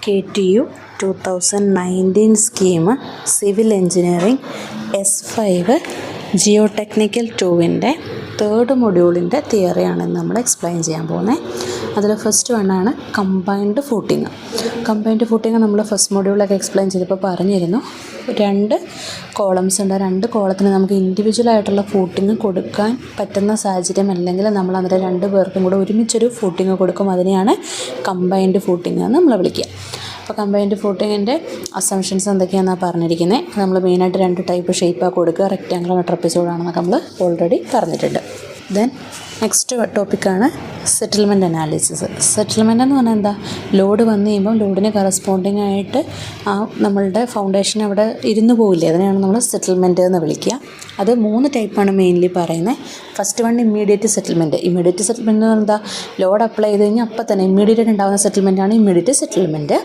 KTU 2019 scheme civil engineering S5 geotechnical 2-ൻ്റെ third മൊഡ്യൂളിൻ്റെ തിയറിയാണ് നമ്മൾ എക്സ്പ്ലെയിൻ ചെയ്യാൻ പോകുന്നത്. അതിൽ ഫസ്റ്റ് വണ്ണാണ് കമ്പൈൻഡ് ഫൂട്ടിങ്. കമ്പൈൻഡ് ഫൂട്ടിങ് നമ്മൾ ഫസ്റ്റ് മൊഡ്യൂളൊക്കെ എക്സ്പ്ലെയിൻ ചെയ്തപ്പോൾ പറഞ്ഞിരുന്നു, 2 കോളംസ് ഉണ്ട്. 2 കോളത്തിന് നമുക്ക് ഇൻഡിവിജ്വലായിട്ടുള്ള ഫൂട്ടിങ് കൊടുക്കാൻ പറ്റുന്ന സാഹചര്യം അല്ലെങ്കിൽ നമ്മൾ അതിൽ 2 പേർക്കും കൂടെ ഒരുമിച്ചൊരു ഫൂട്ടിങ് കൊടുക്കും. അതിനെയാണ് കമ്പൈൻഡ് ഫൂട്ടിങ് എന്ന് നമ്മൾ വിളിക്കുക. അപ്പോൾ കമ്പൈൻഡ് ഫൂട്ടിങ്ങിൻ്റെ അസംഷൻസ് എന്തൊക്കെയാണെന്നാണ് പറഞ്ഞിരിക്കുന്നത്. നമ്മൾ മെയിനായിട്ട് 2 ടൈപ്പ് ഷേപ്പാണ് കൊടുക്കുക, റെക്റ്റാങ്കുലർ ട്രപ്പസോയിഡാണെന്നൊക്കെ നമ്മൾ ഓൾറെഡി പറഞ്ഞിട്ടുണ്ട്. ദെൻ നെക്സ്റ്റ് ടോപ്പിക്കാണ് സെറ്റിൽമെൻറ്റ് അനാലിസിസ്. സെറ്റിൽമെൻറ്റ് എന്ന് പറഞ്ഞാൽ എന്താ, ലോഡ് വന്നു കഴിയുമ്പം ലോഡിന് കറസ്പോണ്ടിങ് ആയിട്ട് നമ്മളുടെ ഫൗണ്ടേഷൻ അവിടെ ഇരുന്ന് പോവില്ലേ, അതിനെയാണ് നമ്മൾ സെറ്റിൽമെൻറ്റ് എന്ന് വിളിക്കുക. അത് 3 ടൈപ്പാണ് മെയിൻലി പറയുന്നത്. First one immediate settlement. Immediate settlement എന്ന് പറഞ്ഞാൽ എന്താ, ലോഡ് അപ്ലൈ ചെയ്ത് കഴിഞ്ഞാൽ അപ്പം തന്നെ ഇമ്മീഡിയറ്റ് ഉണ്ടാകുന്ന സെറ്റിൽമെൻറ്റാണ് immediate settlement.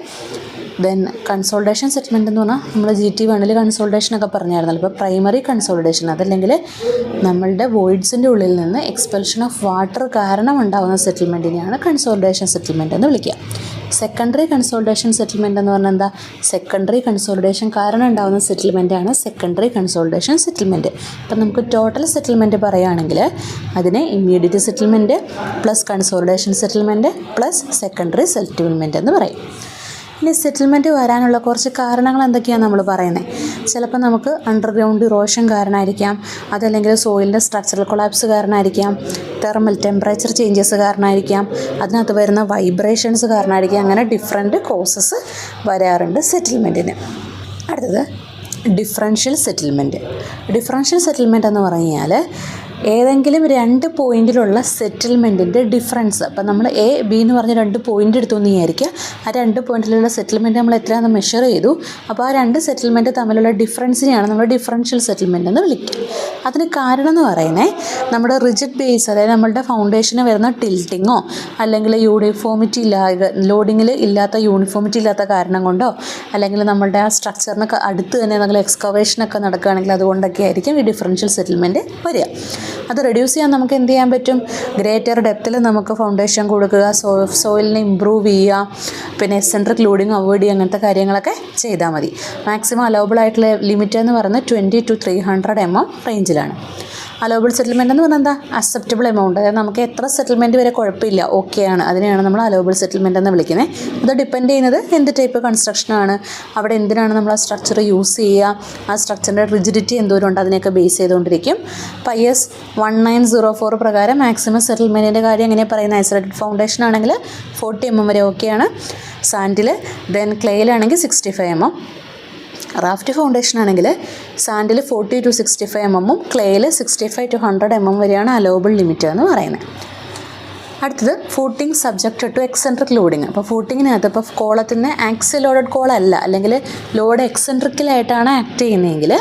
Then consolidation settlement എന്ന് പറഞ്ഞാൽ നമ്മൾ GT1 കൺസോൾട്ടേഷനൊക്കെ പറഞ്ഞായിരുന്നല്ലോ. ഇപ്പോൾ പ്രൈമറി കൺസോൾട്ടേഷൻ, അതല്ലെങ്കിൽ നമ്മളുടെ വോയിഡ്സിൻ്റെ ഉള്ളിൽ നിന്ന് എക്സ്പെൽഷൻ ഓഫ് വാട്ടർ കാരണം ഉണ്ടാകുന്ന സെറ്റിൽമെൻറ്റിനെയാണ് കൺസോൾട്ടേഷൻ സെറ്റിൽമെൻറ്റ് എന്ന് വിളിക്കുക. സെക്കൻഡറി കൺസോൾട്ടേഷൻ സെറ്റിൽമെൻറ്റ് എന്ന് പറഞ്ഞാൽ എന്താ, സെക്കൻഡറി കൺസോൾട്ടേഷൻ കാരണം ഉണ്ടാകുന്ന സെറ്റിൽമെൻറ്റാണ് സെക്കൻഡറി കൺസോൾട്ടേഷൻ സെറ്റിൽമെൻറ്റ്. അപ്പം നമുക്ക് ടോട്ടൽ സെറ്റിൽമെൻറ്റ് പറയുകയാണെങ്കിൽ അതിനെ immediate settlement plus consultation settlement plus secondary settlement എന്ന് പറയും. ഇനി സെറ്റിൽമെൻറ്റ് വരാനുള്ള കുറച്ച് കാരണങ്ങൾ എന്തൊക്കെയാണ് നമ്മൾ പറയുന്നത്. ചിലപ്പോൾ നമുക്ക് അണ്ടർഗ്രൗണ്ട് ഇറോഷൻ കാരണമായിരിക്കാം, അതല്ലെങ്കിൽ സോയിലിൻ്റെ സ്ട്രക്ചറൽ കൊളാപ്സ് കാരണമായിരിക്കാം, തെർമൽ ടെമ്പറേച്ചർ ചേഞ്ചസ് കാരണമായിരിക്കാം, അതിനകത്ത് വരുന്ന വൈബ്രേഷൻസ് കാരണമായിരിക്കാം. അങ്ങനെ ഡിഫറെൻറ്റ് കോസസ് വരാറുണ്ട് സെറ്റിൽമെൻറ്റിന്. അടുത്തത് ഡിഫറൻഷ്യൽ സെറ്റിൽമെൻറ്റ്. ഡിഫറൻഷ്യൽ സെറ്റിൽമെൻറ്റ് എന്ന് പറഞ്ഞാൽ ഏതെങ്കിലും 2 പോയിൻറ്റിലുള്ള സെറ്റിൽമെൻറ്റിൻ്റെ ഡിഫറൻസ്. അപ്പം നമ്മൾ A, B എന്ന് പറഞ്ഞ് 2 പോയിൻ്റ് എടുത്തു എന്ന് വിചാരിക്കുക. ആ 2 പോയിൻറ്റിലുള്ള സെറ്റിൽമെൻറ്റ് നമ്മൾ എത്രയാണെന്ന് മെഷർ ചെയ്തു. അപ്പോൾ ആ 2 സെറ്റിൽമെൻറ്റ് തമ്മിലുള്ള ഡിഫറൻസിനെയാണ് നമ്മൾ ഡിഫറൻഷ്യൽ സെറ്റിൽമെൻറ്റ് എന്ന് വിളിക്കുക. അതിന് കാരണം എന്ന് പറയുന്നത് നമ്മുടെ റിജിഡ് ബേസ്, അതായത് നമ്മളുടെ ഫൗണ്ടേഷന് വരുന്ന ടിൽറ്റിങ്ങോ അല്ലെങ്കിൽ യൂണിഫോമിറ്റി ലോഡിങ്ങിൽ ഇല്ലാത്ത യൂണിഫോമിറ്റി ഇല്ലാത്ത കാരണം കൊണ്ടോ, അല്ലെങ്കിൽ നമ്മളുടെ ആ സ്ട്രക്ചറിന് അടുത്ത് തന്നെ എന്തെങ്കിലും എക്സ്കവേഷനൊക്കെ നടക്കുകയാണെങ്കിൽ അതുകൊണ്ടൊക്കെ ആയിരിക്കും ഈ ഡിഫറൻഷ്യൽ സെറ്റിൽമെൻറ്റ് വരിക. അത് റെഡ്യൂസ് ചെയ്യാൻ നമുക്ക് എന്ത് ചെയ്യാൻ പറ്റും, ഗ്രേറ്റർ ഡെപ്തിൽ നമുക്ക് ഫൗണ്ടേഷൻ കൊടുക്കുക, സോയിലിനെ ഇമ്പ്രൂവ് ചെയ്യുക, പിന്നെ എക്സെൻട്രിക് ലോഡിങ് അവോയ്ഡ് ചെയ്യുക, അങ്ങനത്തെ കാര്യങ്ങളൊക്കെ ചെയ്താൽ മതി. മാക്സിമം അലൗബിൾ ആയിട്ടുള്ള ലിമിറ്റ് എന്ന് പറയുന്നത് 20 to 300 mm റേഞ്ചിലാണ്. അലൗബിൾ സെറ്റിൽമെൻറ്റ് എന്ന് പറഞ്ഞാൽ എന്താ, അക്സെപ്റ്റബിൾ എമൗണ്ട്, അതായത് നമുക്ക് എത്ര സെറ്റിൽമെൻറ്റ് വരെ കുഴപ്പമില്ല, ഓക്കെയാണ്, അതിനെയാണ് നമ്മൾ അലൗബിൾ സെറ്റിൽമെൻറ്റ് എന്ന് വിളിക്കുന്നത്. അത് ഡിപ്പെൻഡ് ചെയ്യുന്നത് എന്ത് ടൈപ്പ് കൺസ്ട്രക്ഷനാണ്, അവിടെ എന്തിനാണ് നമ്മൾ ആ സ്ട്രക്ചർ യൂസ് ചെയ്യുക, ആ സ്ട്രക്ചറിൻ്റെ റിജിഡിറ്റി എന്തോരം ഉണ്ട്, അതിനെയൊക്കെ ബേസ് ചെയ്തുകൊണ്ടിരിക്കും. ഇപ്പോൾ IS 1904 പ്രകാരം മാക്സിമം സെറ്റിൽമെൻറ്റിൻ്റെ കാര്യം എങ്ങനെയാണ് പറയുന്നത്, ഐസൊലേറ്റഡ് ഫൗണ്ടേഷൻ ആണെങ്കിൽ 40 mm വരെ ഓക്കെയാണ്, സാൻഡിൽ, ദെൻ ക്ലേയിലാണെങ്കിൽ 65 mm. റാഫ്റ്റ് ഫൗണ്ടേഷൻ ആണെങ്കിൽ സാൻഡിൽ 40 to 65 mm, ക്ലേയിൽ 65 to 100 mm വരെയാണ് അലൗബിൾ ലിമിറ്റ് എന്ന് പറയുന്നത്. അടുത്തത് footing subject to eccentric loading. അപ്പോൾ ഫൂട്ടിങ്ങിനകത്ത് ഇപ്പോൾ കോളത്തിൻ്റെ ആക്സിൽ ലോഡഡ് കോളല്ല, അല്ലെങ്കിൽ ലോഡ് എക്സെൻട്രിക്കലായിട്ടാണ് ആക്ട് ചെയ്യുന്നതെങ്കിൽ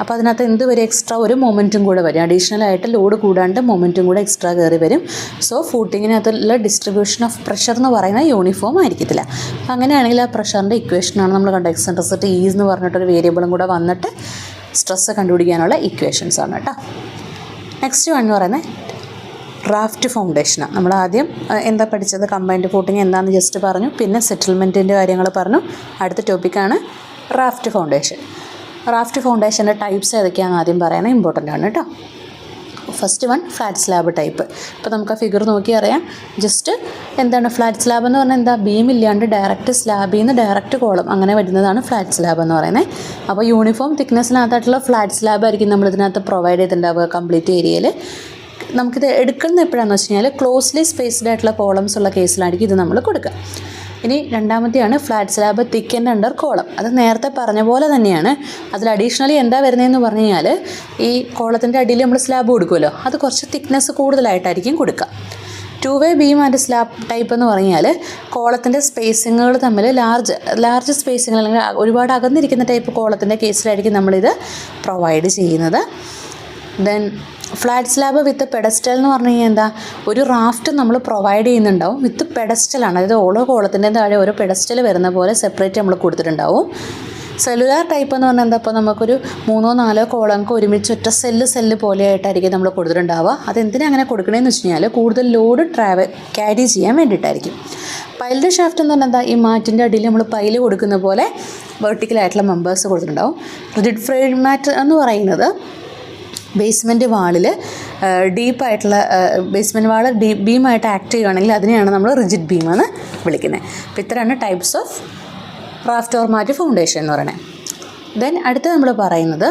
അപ്പോൾ അതിനകത്ത് എന്ത് വരും, എക്സ്ട്രാ ഒരു മൊമെൻറ്റും കൂടെ വരും. അഡീഷണലായിട്ട് ലോഡ് കൂടാണ്ട് മൊമെൻറ്റും കൂടെ എക്സ്ട്രാ കയറി വരും. സോ ഫൂട്ടിങ്ങിനകത്തുള്ള ഡിസ്ട്രിബ്യൂഷൻ ഓഫ് പ്രഷർ എന്ന് പറയുന്നത് യൂണിഫോം ആയിരിക്കത്തില്ല. അപ്പോൾ അങ്ങനെയാണെങ്കിൽ ആ പ്രഷറിൻ്റെ ഇക്വേഷനാണ് നമ്മൾ കണ്ടത്, എക്സെൻട്രിസിറ്റി ഈസ് എന്ന് പറഞ്ഞിട്ടൊരു വേരിയബിളും കൂടെ വന്നിട്ട് സ്ട്രെസ്സ് കണ്ടുപിടിക്കാനുള്ള ഇക്വേഷൻസ് ആണ് കേട്ടോ. നെക്സ്റ്റ് വൺ എന്ന് പറയുന്നത് റാഫ്റ്റ് ഫൗണ്ടേഷനാണ്. നമ്മൾ ആദ്യം എന്താ പഠിച്ചത്, കമ്പൈൻഡ് ഫൂട്ടിങ് എന്താണെന്ന് ജസ്റ്റ് പറഞ്ഞു, പിന്നെ സെറ്റിൽമെൻറ്റിൻ്റെ കാര്യങ്ങൾ പറഞ്ഞു. അടുത്ത ടോപ്പിക്കാണ് റാഫ്റ്റ് ഫൗണ്ടേഷൻ. റാഫ്റ്റ് ഫൗണ്ടേഷൻ്റെ ടൈപ്സ് ഏതൊക്കെയാണെന്ന് ആദ്യം പറയുന്നത് ഇമ്പോർട്ടൻ്റ് ആണ് കേട്ടോ. First one flat slab type. ഇപ്പോൾ നമുക്ക് ആ ഫിഗർ നോക്കി അറിയാം. ജസ്റ്റ് എന്താണ് ഫ്ലാറ്റ് സ്ലാബ് എന്ന് പറഞ്ഞാൽ എന്താ, ബീം ഇല്ലാണ്ട് ഡയറക്റ്റ് സ്ലാബിൽ നിന്ന് ഡയറക്റ്റ് കോളം അങ്ങനെ വരുന്നതാണ് ഫ്ലാറ്റ് സ്ലാബ് എന്ന് പറയുന്നത്. അപ്പോൾ യൂണിഫോം തിക്നെസ്സിനകത്തായിട്ടുള്ള ഫ്ലാറ്റ് സ്ലാബ് ആയിരിക്കും നമ്മൾ ഇതിനകത്ത് പ്രൊവൈഡ് ചെയ്തിട്ടുണ്ടാവുക കംപ്ലീറ്റ് ഏരിയയിൽ. നമുക്കിത് എടുക്കുന്നത് എപ്പോഴാണെന്ന് വെച്ച് കഴിഞ്ഞാൽ ക്ലോസ്ലി സ്പേസ്ഡ് ആയിട്ടുള്ള കോളംസ് ഉള്ള കേസിലായിരിക്കും ഇത് നമ്മൾ കൊടുക്കുക. ഇനി രണ്ടാമത്തെയാണ് flat slab thick and under column. അത് നേരത്തെ പറഞ്ഞ പോലെ തന്നെയാണ്. അതിൽ അഡീഷണലി എന്താ വരുന്നതെന്ന് പറഞ്ഞു കഴിഞ്ഞാൽ ഈ കോളത്തിൻ്റെ അടിയിൽ നമ്മൾ സ്ലാബ് കൊടുക്കുമല്ലോ, അത് കുറച്ച് തിക്നെസ് കൂടുതലായിട്ടായിരിക്കും കൊടുക്കുക. 2-way beam and slab type എന്ന് പറഞ്ഞാൽ കോളത്തിൻ്റെ സ്പേസിങ്ങുകൾ തമ്മിൽ ലാർജ് സ്പേസിങ്ങൾ അല്ലെങ്കിൽ ഒരുപാട് അകന്നിരിക്കുന്ന ടൈപ്പ് കോളത്തിൻ്റെ കേസിലായിരിക്കും നമ്മളിത് പ്രൊവൈഡ് ചെയ്യുന്നത്. ദെൻ ഫ്ലാറ്റ് സ്ലാബ് വിത്ത് പെഡസ്റ്റൽ എന്ന് പറഞ്ഞു കഴിഞ്ഞാൽ എന്താ, ഒരു റാഫ്റ്റ് നമ്മൾ പ്രൊവൈഡ് ചെയ്യുന്നുണ്ടാവും വിത്ത് പെഡസ്റ്റലാണ്, അതായത് ഓരോ കോളത്തിൻ്റെ താഴെ ഓരോ പെഡസ്റ്റൽ വരുന്ന പോലെ സെപ്പറേറ്റ് നമ്മൾ കൊടുത്തിട്ടുണ്ടാവും. സെല്ലുലാർ ടൈപ്പ് എന്ന് പറഞ്ഞാൽ എന്താ, ഇപ്പോൾ നമുക്കൊരു 3-4 കോളങ്ങൾക്ക് ഒരുമിച്ച് ഒറ്റ സെല്ല് പോലെയായിട്ടായിരിക്കും നമ്മൾ കൊടുത്തിട്ടുണ്ടാവുക. അതെന്തിനാ അങ്ങനെ കൊടുക്കണമെന്ന് വെച്ച് കഴിഞ്ഞാൽ കൂടുതൽ ലോഡ് ക്യാരി ചെയ്യാൻ വേണ്ടിയിട്ടായിരിക്കും. പൈൽഡ് ഷാഫ്റ്റ് എന്ന് പറഞ്ഞാൽ എന്താ, ഈ മാറ്റിൻ്റെ അടിയിൽ നമ്മൾ പൈല് കൊടുക്കുന്ന പോലെ വെർട്ടിക്കലായിട്ടുള്ള മെമ്പേഴ്സ് കൊടുത്തിട്ടുണ്ടാവും. റിജിഡ് ഫ്രെയിം മാറ്റ് എന്ന് പറയുന്നത് ബേസ്മെൻറ്റ് വാളിൽ ഡീപ്പായിട്ടുള്ള ബേസ്മെൻറ്റ് വാൾ ഡീപ്പ് ബീമായിട്ട് ആക്ട് ചെയ്യുകയാണെങ്കിൽ അതിനെയാണ് നമ്മൾ റിജിഡ് ബീം എന്ന് വിളിക്കുന്നത്. അപ്പോൾ ഇത്രയാണ് types of raft or mat foundation എന്ന് പറയുന്നത്. ദെൻ അടുത്ത് നമ്മൾ പറയുന്നത്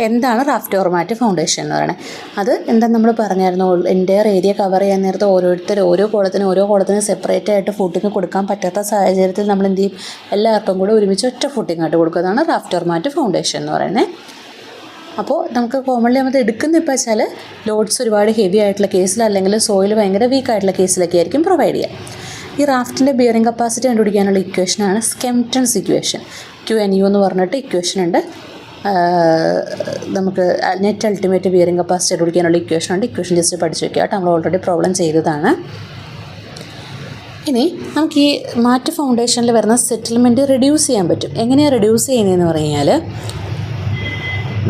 എന്താണ് റാഫ്റ്റ് ഓർ മാറ്റ് ഫൗണ്ടേഷൻ എന്ന് പറയുന്നത്. അത് എന്താ നമ്മൾ പറഞ്ഞായിരുന്നു, എൻ്റയർ ഏരിയ കവർ ചെയ്യാൻ നേരത്ത് ഓരോ കോളത്തിന് സെപ്പറേറ്റ് ആയിട്ട് ഫുട്ടിങ് കൊടുക്കാൻ പറ്റാത്ത സാഹചര്യത്തിൽ നമ്മൾ എന്ത് ചെയ്യും, എല്ലാവർക്കും കൂടെ ഒരുമിച്ച് ഒറ്റ ഫുട്ടിങ് ആയിട്ട് കൊടുക്കുന്നതാണ് റാഫ്റ്റ് ഓർ മാറ്റ് ഫൗണ്ടേഷൻ എന്ന് പറയുന്നത്. അപ്പോൾ നമുക്ക് കോമൺലി നമ്മൾ എടുക്കുന്ന ഇപ്പോൾ വെച്ചാൽ ലോഡ്സ് ഒരുപാട് ഹെവി ആയിട്ടുള്ള കേസിൽ അല്ലെങ്കിൽ സോയിൽ ഭയങ്കര വീക്കായിട്ടുള്ള കേസിലൊക്കെ ആയിരിക്കും പ്രൊവൈഡ് ചെയ്യുക. ഈ റാഫ്റ്റിൻ്റെ ബിയറിംഗ് കപ്പാസിറ്റി കണ്ടുപിടിക്കാനുള്ള ഇക്വേഷനാണ് സ്കെംപ്റ്റൺസ് ഇക്വേഷൻ. QNU എന്ന് പറഞ്ഞിട്ട് ഇക്വേഷൻ ഉണ്ട്. നമുക്ക് നെറ്റ് അൾട്ടിമേറ്റ് ബിയറിംഗ് കപ്പാസിറ്റി കണ്ടുപിടിക്കാനുള്ള ഇക്വേഷനുണ്ട്. ഇക്വേഷൻ ജസ്റ്റ് പഠിച്ച് വയ്ക്കുക കേട്ടോ, നമ്മൾ ഓൾറെഡി പ്രോബ്ലം ചെയ്തതാണ്. ഇനി നമുക്ക് ഈ മാറ്റ് ഫൗണ്ടേഷനിൽ വരുന്ന സെറ്റിൽമെൻറ്റ് റെഡ്യൂസ് ചെയ്യാൻ പറ്റും. എങ്ങനെയാണ് റെഡ്യൂസ് ചെയ്യുന്നതെന്ന് പറഞ്ഞാൽ,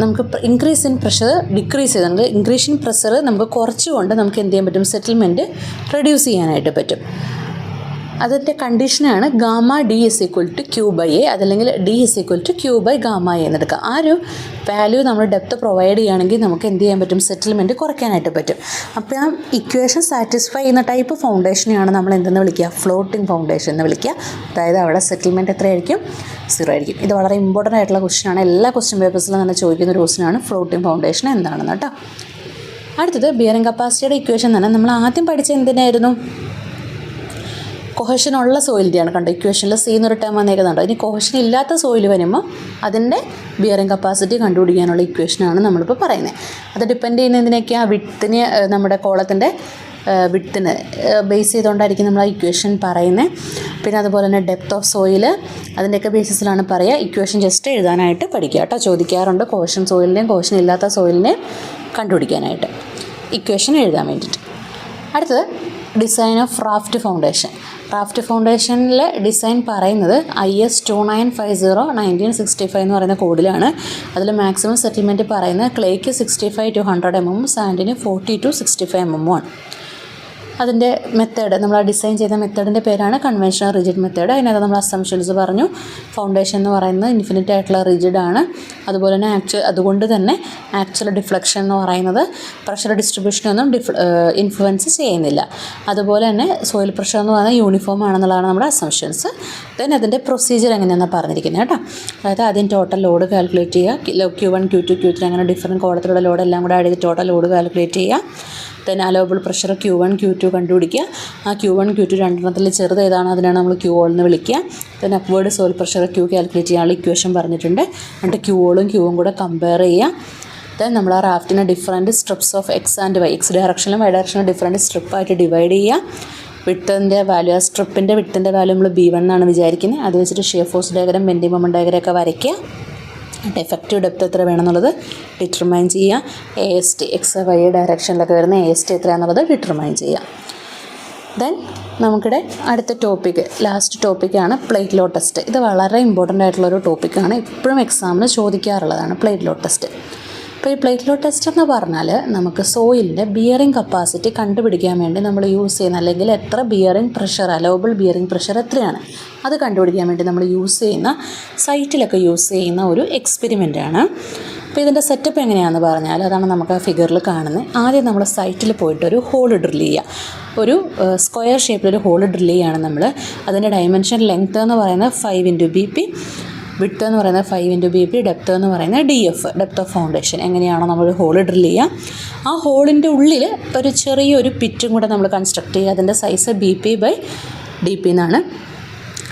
നമുക്ക് ഇൻക്രീസ് ഇൻ പ്രഷർ ഡിക്രീസ് ചെയ്തുകൊണ്ട് ഇൻക്രീസ് ഇൻ പ്രഷർ നമുക്ക് കുറച്ചുകൊണ്ട് നമുക്ക് എന്ത് ചെയ്യാൻ പറ്റും, സെറ്റിൽമെൻറ്റ് റെഡ്യൂസ് ചെയ്യാനായിട്ട് പറ്റും. അതിൻ്റെ കണ്ടീഷനാണ് γD = Q/A, അതല്ലെങ്കിൽ D = Q/γA എന്നെടുക്കുക. ആ ഒരു വാല്യൂ നമ്മൾ ഡെപ്ത് പ്രൊവൈഡ് ചെയ്യുകയാണെങ്കിൽ നമുക്ക് എന്ത് ചെയ്യാൻ പറ്റും, സെറ്റിൽമെൻറ്റ് കുറയ്ക്കാനായിട്ട് പറ്റും. അപ്പോൾ ആ ഇക്വേഷൻ സാറ്റിസ്ഫൈ ചെയ്യുന്ന ടൈപ്പ് ഫൗണ്ടേഷനെയാണ് നമ്മൾ എന്തെന്ന് വിളിക്കുക, ഫ്ലോട്ടിംഗ് ഫൗണ്ടേഷൻ എന്ന് വിളിക്കുക. അതായത് അവിടെ സെറ്റിൽമെൻറ്റ് എത്രയായിരിക്കും, 0 ആയിരിക്കും. ഇത് വളരെ ഇമ്പോർട്ടൻ്റ് ആയിട്ടുള്ള ക്വസ്റ്റ്യനാണ്. എല്ലാ ക്വസ്റ്റ്യൻ പേപ്പേഴ്സിലും തന്നെ ചോദിക്കുന്ന ഒരു ക്വസ്റ്റ്യനാണ് ഫ്ലോട്ടിംഗ് ഫൗണ്ടേഷൻ എന്താണെന്ന് കേട്ടോ. അടുത്തത് ബിയറിംഗ് കപ്പാസിറ്റിയുടെ ഇക്വേഷൻ തന്നെ നമ്മൾ ആദ്യം പഠിച്ച എന്തിനായിരുന്നു, കൊഹഷൻ ഉള്ള സോയിലിൻ്റെയാണ്. കണ്ടോ ഇക്വേഷനിൽ C എന്നൊരു ടേം വന്നേക്കുന്നുണ്ടോ. ഇനി കൊഹഷൻ ഇല്ലാത്ത സോയിൽ വരുമ്പോൾ അതിൻ്റെ ബിയറിംഗ് കപ്പാസിറ്റി കണ്ടുപിടിക്കാനുള്ള ഇക്വേഷനാണ് നമ്മളിപ്പോൾ പറയുന്നത്. അത് ഡിപ്പെൻഡ് ചെയ്യുന്നതിനൊക്കെയാണ് വിഡ്ത്തിന്, നമ്മുടെ കോളത്തിൻ്റെ വിഡ്ത്തിന് ബേസ് ചെയ്തുകൊണ്ടായിരിക്കും നമ്മൾ ആ ഇക്വേഷൻ പറയുന്നത്. പിന്നെ അതുപോലെ തന്നെ ഡെപ്ത് ഓഫ് സോയിൽ, അതിൻ്റെയൊക്കെ ബേസിസിലാണ് പറയുക. ഇക്വേഷൻ ജസ്റ്റ് എഴുതാനായിട്ട് പഠിക്കുക കേട്ടോ. ചോദിക്കാറുണ്ട് കൊഹഷൻ സോയിലിനെയും കൊഹഷൻ ഇല്ലാത്ത സോയിലിനെയും കണ്ടുപിടിക്കാനായിട്ട് ഇക്വേഷൻ എഴുതാൻ വേണ്ടിയിട്ട്. അടുത്തത് design of raft foundation. Raft ഫൗണ്ടേഷനിലെ ഡിസൈൻ പറയുന്നത് IS 2950/1965 എന്ന് പറയുന്ന കോഡിലാണ്. അതിൽ മാക്സിമം സെറ്റിൽമെൻറ്റ് പറയുന്നത് ക്ലേക്ക് 65 to 100 mm, സാൻഡിന് 40 to 65 mm ആണ്. അതിൻ്റെ മെത്തേഡ്, നമ്മൾ ആ ഡിസൈൻ ചെയ്ത മെത്തേഡിൻ്റെ പേരാണ് കൺവെൻഷണൽ റിജിഡ് മെത്തേഡ്. അതിനകത്ത് നമ്മൾ അസംഷൻസ് പറഞ്ഞു. ഫൗണ്ടേഷൻ എന്ന് പറയുന്നത് ഇൻഫിനിറ്റ് ആയിട്ടുള്ള റിജിഡാണ്. അതുപോലെ തന്നെ അതുകൊണ്ട് തന്നെ ആക്ച്വൽ ഡിഫ്ലക്ഷൻ എന്ന് പറയുന്നത് പ്രഷർ ഡിസ്ട്രിബ്യൂഷനൊന്നും ഇൻഫ്ലുവൻസ് ചെയ്യുന്നില്ല. അതുപോലെ തന്നെ സോയിൽ പ്രഷർ എന്ന് പറയുന്നത് യൂണിഫോം ആണെന്നുള്ളതാണ് നമ്മുടെ അസംഷൻസ്. ദെൻ അതിൻ്റെ പ്രൊസീജിയർ എങ്ങനെയാണെന്ന് പറഞ്ഞിരിക്കുന്നത് കേട്ടോ. അതായത് ആദ്യം ടോട്ടൽ ലോഡ് കാൽക്കുലേറ്റ് ചെയ്യുക. Q1, Q2, Q3 അങ്ങനെ ഡിഫറെൻറ്റ് കോളത്തിലുള്ള ലോഡ് എല്ലാം കൂടെ ആഡ് ചെയ്ത് ടോട്ടൽ ലോഡ് കാൽക്കുലേറ്റ് ചെയ്യുക. Then allowable pressure Q1, Q2 കണ്ടുപിടിക്കുക. ആ Q1, Q2 രണ്ടെണ്ണത്തിൽ ചെറുത് ഏതാണ് അതിനാണ് നമ്മൾ QOL എന്ന് വിളിക്കുക. Then upward soil pressure Q calculate ചെയ്യാനുള്ള ഇക്വേഷൻ പറഞ്ഞിട്ടുണ്ട്. എന്നിട്ട് QOളും Qവും കൂടെ കമ്പയർ ചെയ്യുക. ദെൻ നമ്മൾ ആ റാഫ്റ്റിനെ different strips of X and Y, X ഡയറക്ഷനിലും Y ഡയറക്ഷനിലും ഡിഫറൻറ്റ് സ്ട്രിപ്പായിട്ട് ഡിവൈഡ് ചെയ്യുക. വിഡ്ത്തിൻ്റെ വാല്യൂ, ആ സ്ട്രിപ്പിൻ്റെ വിഡ്ത്തിൻ്റെ വാല്യൂ നമ്മൾ B1 എന്നാണ് വിചാരിക്കുന്നത്. അത് വെച്ചിട്ട് shear force diagram, bending moment diagram ഒക്കെ വരയ്ക്കുക. എഫക്റ്റീവ് ഡെപ്ത് എത്ര വേണമെന്നുള്ളത് ഡിറ്റർമൈൻ ചെയ്യുക. AST XY ഡയറക്ഷനിലൊക്കെ വരുന്ന AST എത്രയാണെന്നുള്ളത് ഡിറ്റർമൈൻ ചെയ്യുക. ദെൻ നമുക്കിടെ അടുത്ത ടോപ്പിക്ക്, ലാസ്റ്റ് ടോപ്പിക്കാണ് പ്ലേറ്റ് ലോഡ് ടെസ്റ്റ്. ഇത് വളരെ ഇമ്പോർട്ടൻ്റ് ആയിട്ടുള്ളൊരു ടോപ്പിക്കാണ്. എപ്പോഴും എക്സാമിന് ചോദിക്കാറുള്ളതാണ് പ്ലേറ്റ് ലോഡ് ടെസ്റ്റ്. അപ്പോൾ ഈ പ്ലേറ്റ് ലോഡ് ടെസ്റ്റ് എന്ന് പറഞ്ഞാൽ നമുക്ക് സോയിലിൻ്റെ ബിയറിംഗ് കപ്പാസിറ്റി കണ്ടുപിടിക്കാൻ വേണ്ടി നമ്മൾ യൂസ് ചെയ്യുന്ന, അല്ലെങ്കിൽ എത്ര bearing pressure, allowable bearing pressure എത്രയാണ് അത് കണ്ടുപിടിക്കാൻ വേണ്ടി നമ്മൾ യൂസ് ചെയ്യുന്ന, സൈറ്റിലൊക്കെ യൂസ് ചെയ്യുന്ന ഒരു എക്സ്പെരിമെൻ്റാണ്. അപ്പോൾ ഇതിൻ്റെ സെറ്റപ്പ് എങ്ങനെയാണെന്ന് പറഞ്ഞാൽ അതാണ് നമുക്ക് ആ ഫിഗറിൽ കാണുന്നത്. ആദ്യം നമ്മൾ സൈറ്റിൽ പോയിട്ട് ഒരു ഹോൾ ഡ്രിൽ ചെയ്യുക. ഒരു സ്ക്വയർ ഷേപ്പിലൊരു ഹോൾ ഡ്രിൽ ചെയ്യുകയാണ് നമ്മൾ. അതിൻ്റെ ഡയമെൻഷൻ ലെങ്ത്ത് എന്ന് പറയുന്നത് 5 × BP, വിഡ്ത്ത് എന്ന് പറയുന്നത് 5 × BP, ഡെപ്ത്ത് എന്ന് പറയുന്നത് DF, ഡെപ്ത്ത് ഓഫ് ഫൗണ്ടേഷൻ. എങ്ങനെയാണോ നമ്മൾ ഹോൾ ഡ്രിൽ ചെയ്യുക, ആ ഹോളിൻ്റെ ഉള്ളിൽ ഒരു ചെറിയൊരു പിറ്റും കൂടെ നമ്മൾ കൺസ്ട്രക്ട് ചെയ്യുക. അതിൻ്റെ സൈസ് BP/DP എന്നാണ്.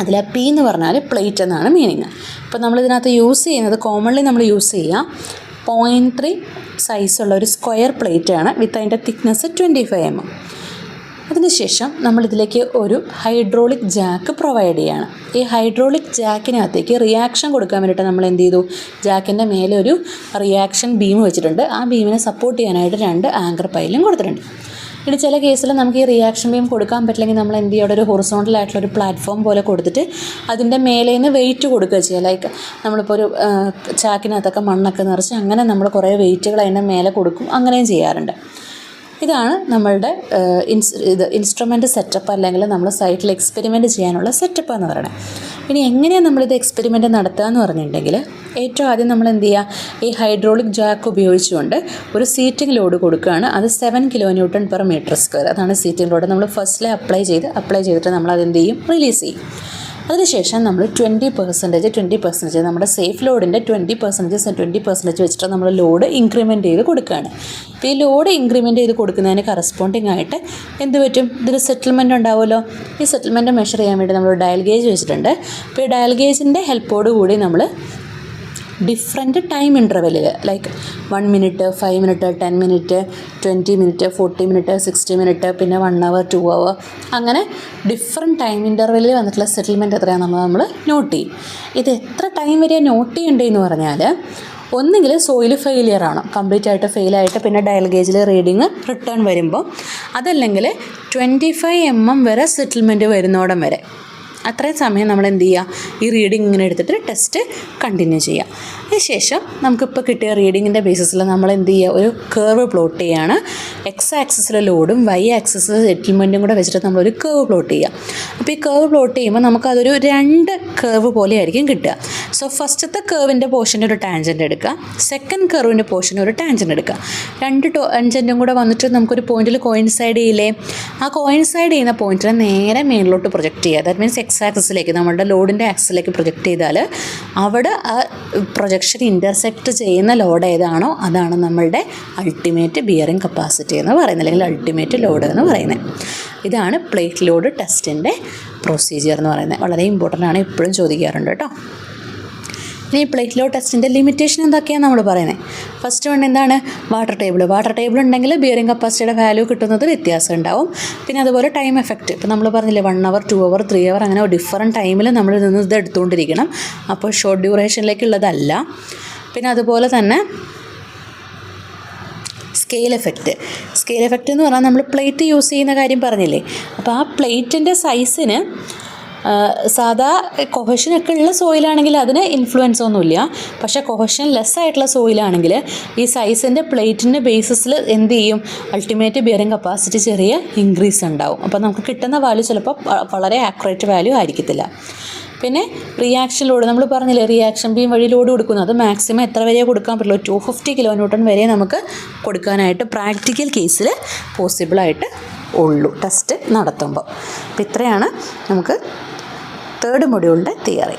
അതിൽ ആ P എന്ന് പറഞ്ഞാൽ പ്ലേറ്റ് എന്നാണ് മീനിങ്. അപ്പോൾ നമ്മളിതിനകത്ത് യൂസ് ചെയ്യുന്നത്, കോമൺലി നമ്മൾ യൂസ് ചെയ്യുക 0.3 സൈസുള്ള ഒരു സ്ക്വയർ പ്ലേറ്റാണ് വിത്ത് അതിൻ്റെ തിക്നെസ് 25 mm. അതിനുശേഷം നമ്മളിതിലേക്ക് ഒരു ഹൈഡ്രോളിക് ജാക്ക് പ്രൊവൈഡ് ചെയ്യുകയാണ്. ഈ ഹൈഡ്രോളിക് ജാക്കിനകത്തേക്ക് റിയാക്ഷൻ കൊടുക്കാൻ വേണ്ടിയിട്ട് നമ്മൾ എന്ത് ചെയ്തു, ജാക്കിൻ്റെ മേലെ ഒരു റിയാക്ഷൻ ബീം വെച്ചിട്ടുണ്ട്. ആ ബീമിനെ സപ്പോർട്ട് ചെയ്യാനായിട്ട് 2 ആങ്കർ പൈലും കൊടുത്തിട്ടുണ്ട്. ഇനി ചില കേസിൽ നമുക്ക് ഈ റിയാക്ഷൻ ബീം കൊടുക്കാൻ പറ്റില്ലെങ്കിൽ നമ്മൾ എന്ത് ചെയ്യുക, അവിടെ ഒരു ഹൊറിസോണ്ടൽ ആയിട്ടുള്ള ഒരു പ്ലാറ്റ്ഫോം പോലെ കൊടുത്തിട്ട് അതിൻ്റെ മേലെ നിന്ന് വെയിറ്റ് കൊടുക്കുക ചെയ്യുക. ലൈക്ക് നമ്മളിപ്പോൾ ഒരു ചാക്കിനകത്തൊക്കെ മണ്ണൊക്കെ നിറച്ച് അങ്ങനെ നമ്മൾ കുറേ വെയിറ്റുകൾ അതിൻ്റെ മേലെ കൊടുക്കും, അങ്ങനെയും ചെയ്യാറുണ്ട്. ഇതാണ് നമ്മളുടെ ഇൻസ്ട്രുമെൻ്റ് സെറ്റപ്പ്, അല്ലെങ്കിൽ നമ്മൾ സൈറ്റിൽ എക്സ്പെരിമെൻ്റ് ചെയ്യാനുള്ള സെറ്റപ്പ് എന്ന് പറയുന്നത്. ഇനി എങ്ങനെയാണ് നമ്മളിത് എക്സ്പെരിമെൻ്റ് നടത്തുക എന്ന് പറഞ്ഞിട്ടുണ്ടെങ്കിൽ, ഏറ്റവും ആദ്യം നമ്മൾ എന്ത് ചെയ്യുക, ഈ ഹൈഡ്രോളിക് ജാക്ക് ഉപയോഗിച്ചുകൊണ്ട് ഒരു സീറ്റിംഗ് ലോഡ് കൊടുക്കുകയാണ്. അത് 7 kN/m². അതാണ് സീറ്റിംഗ് ലോഡ്. നമ്മൾ ഫസ്റ്റിലെ അപ്ലൈ ചെയ്തിട്ട് നമ്മൾ അതെന്ത് ചെയ്യും, റിലീസ് ചെയ്യും. അതിനുശേഷം നമ്മൾ 20% നമ്മുടെ സേഫ് ലോഡിൻ്റെ 20% വെച്ചിട്ട് നമ്മൾ ലോഡ് ഇൻക്രിമെൻറ്റ് ചെയ്ത് കൊടുക്കുകയാണ്. അപ്പോൾ ഈ ലോഡ് ഇൻക്രിമെൻറ്റ് ചെയ്ത് കൊടുക്കുന്നതിന് കറസ്പോണ്ടിങ് ആയിട്ട് എന്ത് പറ്റും, ഇതൊരു സെറ്റിൽമെൻറ്റ് ഉണ്ടാവുമല്ലോ. ഈ സെറ്റിൽമെൻറ്റ് മെഷർ ചെയ്യാൻ വേണ്ടി നമ്മൾ ഡയൽ ഗേജ് വെച്ചിട്ടുണ്ട്. അപ്പോൾ ഈ ഡയൽ ഗേജിൻ്റെ ഹെൽപ്പോട് കൂടി നമ്മൾ different time ഇൻ്റർവെല്ലിൽ, like 1 minute, 5 minute, 10 minute, 20 minute, 40 minute, 60 minute, പിന്നെ 1 hour, 2 hour, അങ്ങനെ ഡിഫറെൻറ്റ് ടൈം ഇൻ്റർവെല്ലിൽ വന്നിട്ടുള്ള സെറ്റിൽമെൻറ്റ് എത്രയാണെന്ന് നമ്മൾ നോട്ട് ചെയ്യും. ഇത് എത്ര ടൈം വരെ നോട്ട് ചെയ്യേണ്ടതെന്ന് പറഞ്ഞാൽ, ഒന്നുകിൽ സോയിൽ ഫെയിലിയർ ആണ്, കംപ്ലീറ്റ് ആയിട്ട് ഫെയിലായിട്ട് പിന്നെ ഡയൽ ഗേജിൽ റീഡിങ് റിട്ടേൺ വരുമ്പോൾ, അതല്ലെങ്കിൽ 25 mm വരെ സെറ്റിൽമെൻറ്റ് വരുന്നോടം വരെ അത്രയും സമയം നമ്മൾ എന്ത് ചെയ്യുക, ഈ റീഡിങ് ഇങ്ങനെ എടുത്തിട്ട് ടെസ്റ്റ് കണ്ടിന്യൂ ചെയ്യുക. അതിനുശേഷം നമുക്കിപ്പോൾ കിട്ടിയ റീഡിങ്ങിൻ്റെ ബേസിസിൽ നമ്മൾ എന്ത് ചെയ്യുക, ഒരു കർവ് പ്ലോട്ട് ചെയ്യുകയാണ്. എക്സ് ആക്സിസിലെ ലോഡും വൈ ആക്സിസിലെ സെറ്റിൽമെൻറ്റും കൂടെ വെച്ചിട്ട് നമ്മളൊരു കർവ് പ്ലോട്ട് ചെയ്യുക. അപ്പോൾ ഈ കർവ് പ്ലോട്ട് ചെയ്യുമ്പോൾ നമുക്കതൊരു 2 കർവ് പോലെ ആയിരിക്കും കിട്ടുക. സോ ഫസ്റ്റത്തെ കർവിൻ്റെ പോർഷന് ഒരു ടാൻജൻറ്റ് എടുക്കുക, സെക്കൻഡ് കർവിൻ്റെ പോർഷന് ഒരു ടാൻജൻറ്റ് എടുക്കുക. 2 ടാൻജൻറ്റും കൂടെ വന്നിട്ട് നമുക്കൊരു പോയിന്റിൽ കോയിൻസൈഡ് ചെയ്യില്ലേ, ആ കോയിൻസൈഡ് ചെയ്യുന്ന പോയിന്റിനെ നേരെ മേളിലോട്ട് പ്രൊജക്റ്റ് ചെയ്യുക. ദാറ്റ് മീൻസ് എക്സ് ആക്സിസിലേക്ക്, നമ്മുടെ ലോഡിൻ്റെ ആക്സിസിലേക്ക് പ്രൊജക്റ്റ് ചെയ്താൽ അവിടെ ആ പ്രൊജക്ഷൻ ഇൻ്റർസെക്റ്റ് ചെയ്യുന്ന ലോഡ് ഏതാണോ അതാണ് നമ്മളുടെ അൾട്ടിമേറ്റ് ബിയറിംഗ് കപ്പാസിറ്റി എന്ന് പറയുന്നത്, അല്ലെങ്കിൽ അൾട്ടിമേറ്റ് ലോഡ് എന്ന് പറയുന്നത്. ഇതാണ് പ്ലേറ്റ് ലോഡ് ടെസ്റ്റിൻ്റെ പ്രൊസീജിയർ എന്ന് പറയുന്നത്. വളരെ ഇമ്പോർട്ടൻ്റ് ആണ്, എപ്പോഴും ചോദിക്കാറുണ്ട് കേട്ടോ. ഇനി പ്ലേറ്റ് ലോഡ് ടെസ്റ്റിൻ്റെ ലിമിറ്റേഷൻ എന്തൊക്കെയാണ് നമ്മൾ പറയുന്നത്. ഫസ്റ്റ് വൺ എന്താണ്, വാട്ടർ ടേബിൾ ഉണ്ടെങ്കിൽ ബിയറിംഗ് കപ്പാസിറ്റിയുടെ വാല്യൂ കിട്ടുന്നത് വ്യത്യാസം ഉണ്ടാവും. പിന്നെ അതുപോലെ ടൈം എഫക്റ്റ്, ഇപ്പോൾ നമ്മൾ പറഞ്ഞില്ലേ 1 hour, 2 hour, 3 hour, അങ്ങനെ ഡിഫറെൻറ്റ് ടൈമിൽ നമ്മൾ നിന്ന് ഇത് എടുത്തുകൊണ്ടിരിക്കണം. അപ്പോൾ ഷോർട്ട് ഡ്യൂറേഷനിലേക്കുള്ളതല്ല. പിന്നെ അതുപോലെ തന്നെ സ്കെയിൽ എഫക്റ്റ് എന്ന് പറഞ്ഞാൽ നമ്മൾ പ്ലേറ്റ് യൂസ് ചെയ്യുന്ന കാര്യം പറഞ്ഞില്ലേ, അപ്പോൾ ആ പ്ലേറ്റിൻ്റെ സൈസിന് സാധാ കൊഹഷനൊക്കെ ഉള്ള സോയിലാണെങ്കിൽ അതിന് ഇൻഫ്ലുവൻസ് ഒന്നുമില്ല. പക്ഷേ കൊഹഷൻ ലെസ് ആയിട്ടുള്ള സോയിലാണെങ്കിൽ ഈ സൈസിൻ്റെ പ്ലേറ്റിൻ്റെ ബേസിസിൽ എന്ത് ചെയ്യും, അൾട്ടിമേറ്റ് ബിയറിംഗ് കപ്പാസിറ്റി ചെറിയ ഇൻക്രീസ് ഉണ്ടാവും. അപ്പോൾ നമുക്ക് കിട്ടുന്ന വാല്യൂ ചിലപ്പോൾ വളരെ ആക്യുറേറ്റ് വാല്യൂ ആയിരിക്കത്തില്ല. പിന്നെ റിയാക്ഷൻ ലോഡ്, നമ്മൾ പറഞ്ഞില്ലേ റിയാക്ഷൻ ബീം വഴി ലോഡ് കൊടുക്കുന്നത്, അത് മാക്സിമം എത്ര വരെ കൊടുക്കാൻ പറ്റുള്ളൂ, 250 kN വരെ നമുക്ക് കൊടുക്കാനായിട്ട് പ്രാക്ടിക്കൽ കേസിൽ പോസിബിളായിട്ട് ഉള്ളൂ ടെസ്റ്റ് നടത്തുമ്പോൾ. അപ്പോൾ ഇത്രയാണ് നമുക്ക് 3rd മൊഡ്യൂളിൻ്റെ തിയറി.